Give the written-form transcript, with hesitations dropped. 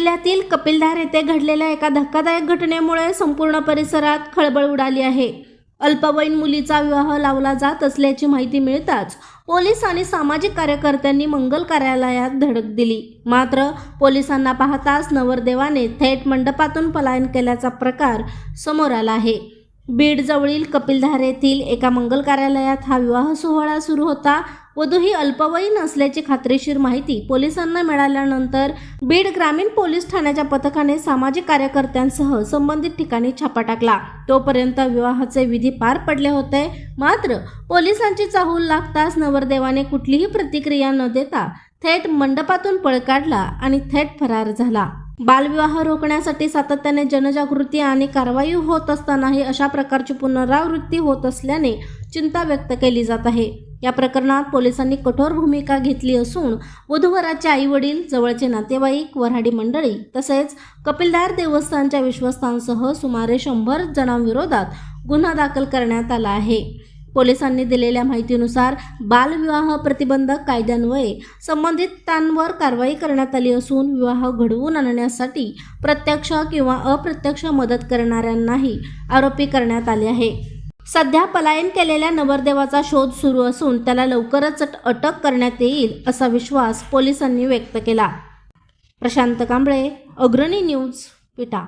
जिल्ह्यातील कपिलधार येथे घडलेल्या एका धक्कादायक घटनेमुळे संपूर्ण परिसरात खळबळ उडाली आहे। अल्पवयीन मुलीचा विवाह लावला जात असल्याची माहिती मिळताच पोलीस आणि सामाजिक कार्यकर्त्यांनी मंगल कार्यालयात धडक दिली। मात्र पोलिसांना पाहताच नवरदेवाने थेट मंडपातून पलायन केल्याचा प्रकार समोर आला आहे। बीड जवळील कपिलधार येथील एका मंगल कार्यालयात हा विवाह सोहळा सुरू होता। वधू ही अल्पवयीन असल्याची खात्रीशीर माहिती पोलिसांना मिळाल्यानंतर बीड ग्रामीण पोलीस ठाण्याच्या पथकाने सामाजिक कार्यकर्त्यांसह संबंधित ठिकाणी छापा टाकला। तोपर्यंत विवाहाचे विधी पार पडले होते। मात्र पोलिसांची चाहूल लागताच नवरदेवाने कुठलीही प्रतिक्रिया न देता थेट मंडपातून पळ काढला आणि थेट फरार झाला। बालविवाह रोखण्यासाठी सातत्याने जनजागृती आणि कारवाई होत असतानाही अशा प्रकारची पुनरावृत्ती होत असल्याने चिंता व्यक्त केली जात आहे। या प्रकरणात पोलिसांनी कठोर भूमिका घेतली असून वधूवराचे आई-वडील, जवळचे नातेवाईक, वऱ्हाडी मंडळी तसेच कपिलधार देवस्थानच्या विश्वस्तांसह सुमारे 100 जणांविरोधात गुन्हा दाखल करण्यात आला आहे। पोलिसांनी दिलेल्या माहितीनुसार बालविवाह प्रतिबंधक कायद्यान्वये संबंधितांवर कारवाई करण्यात आली असून विवाह घडवून आणण्यासाठी प्रत्यक्ष किंवा अप्रत्यक्ष मदत करणाऱ्यांनाही आरोपी करण्यात आले आहे। सध्या पलायन केलेल्या नवरदेवाचा शोध सुरू असून त्याला लवकरच अटक करण्यात येईल असा विश्वास पोलिसांनी व्यक्त केला। प्रशांत कांबळे, अग्रणी न्यूज, विटा।